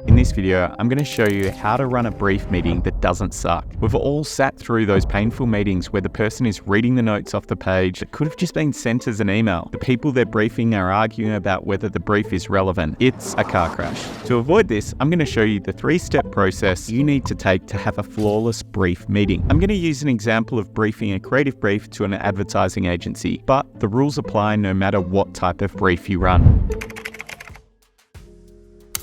In this video, I'm going to show you how to run a brief meeting that doesn't suck. We've all sat through those painful meetings where the person is reading the notes off the page that could have just been sent as an email. The people they're briefing are arguing about whether the brief is relevant. It's a car crash. To avoid this, I'm going to show you the 3-step process you need to take to have a flawless brief meeting. I'm going to use an example of briefing a creative brief to an advertising agency, but the rules apply no matter what type of brief you run.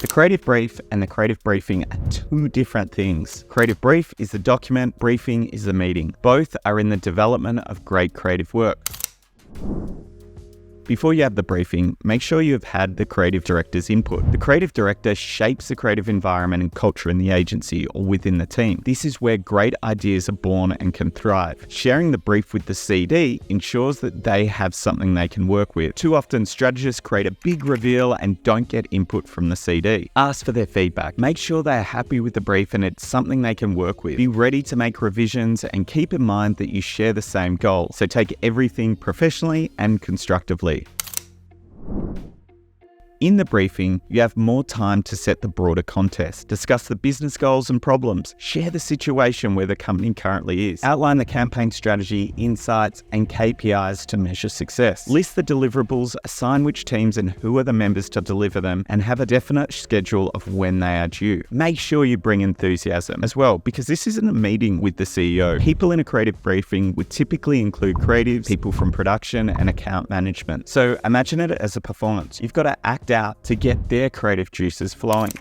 The creative brief and the creative briefing are two different things. Creative brief is the document, briefing is the meeting. Both are in the development of great creative work. Before you have the briefing, make sure you have had the creative director's input. The creative director shapes the creative environment and culture in the agency or within the team. This is where great ideas are born and can thrive. Sharing the brief with the CD ensures that they have something they can work with. Too often, strategists create a big reveal and don't get input from the CD. Ask for their feedback. Make sure they are happy with the brief and it's something they can work with. Be ready to make revisions and keep in mind that you share the same goal. So take everything professionally and constructively. In the briefing, you have more time to set the broader context, discuss the business goals and problems, share the situation where the company currently is, outline the campaign strategy, insights, and KPIs to measure success. List the deliverables, assign which teams and who are the members to deliver them, and have a definite schedule of when they are due. Make sure you bring enthusiasm as well, because this isn't a meeting with the CEO. People in a creative briefing would typically include creatives, people from production, and account management. So imagine it as a performance. You've got to act out to get their creative juices flowing.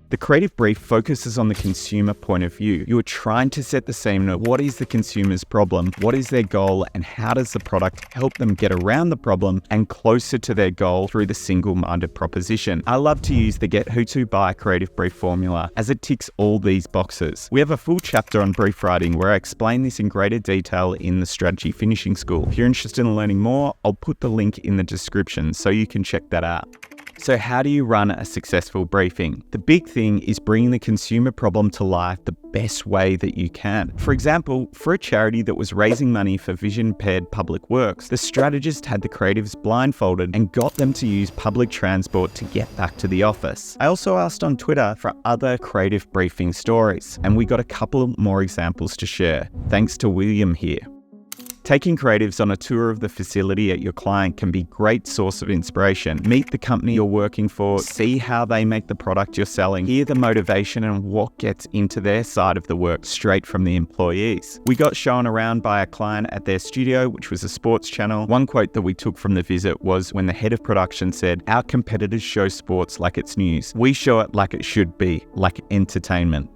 The creative brief focuses on the consumer point of view. You are trying to set the scene of what is the consumer's problem, what is their goal, and how does the product help them get around the problem and closer to their goal through the single-minded proposition. I love to use the Get Who to Buy creative brief formula as it ticks all these boxes. We have a full chapter on brief writing where I explain this in greater detail in the Strategy Finishing School. If you're interested in learning more, I'll put the link in the description so you can check that out. So how do you run a successful briefing? The big thing is bringing the consumer problem to life the best way that you can. For example, for a charity that was raising money for vision-impaired public works, the strategist had the creatives blindfolded and got them to use public transport to get back to the office. I also asked on Twitter for other creative briefing stories, and we got a couple more examples to share. Thanks to William here. Taking creatives on a tour of the facility at your client can be a great source of inspiration. Meet the company you're working for, see how they make the product you're selling, hear the motivation and what gets into their side of the work straight from the employees. We got shown around by a client at their studio, which was a sports channel. One quote that we took from the visit was when the head of production said, "Our competitors show sports like it's news. We show it like it should be, like entertainment."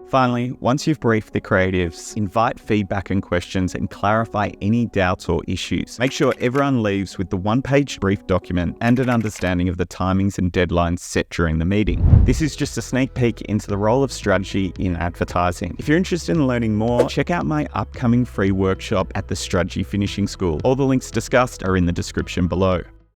Finally, once you've briefed the creatives, invite feedback and questions and clarify any doubts or issues. Make sure everyone leaves with the one-page brief document and an understanding of the timings and deadlines set during the meeting. This is just a sneak peek into the role of strategy in advertising. If you're interested in learning more, check out my upcoming free workshop at the Strategy Finishing School. All the links discussed are in the description below.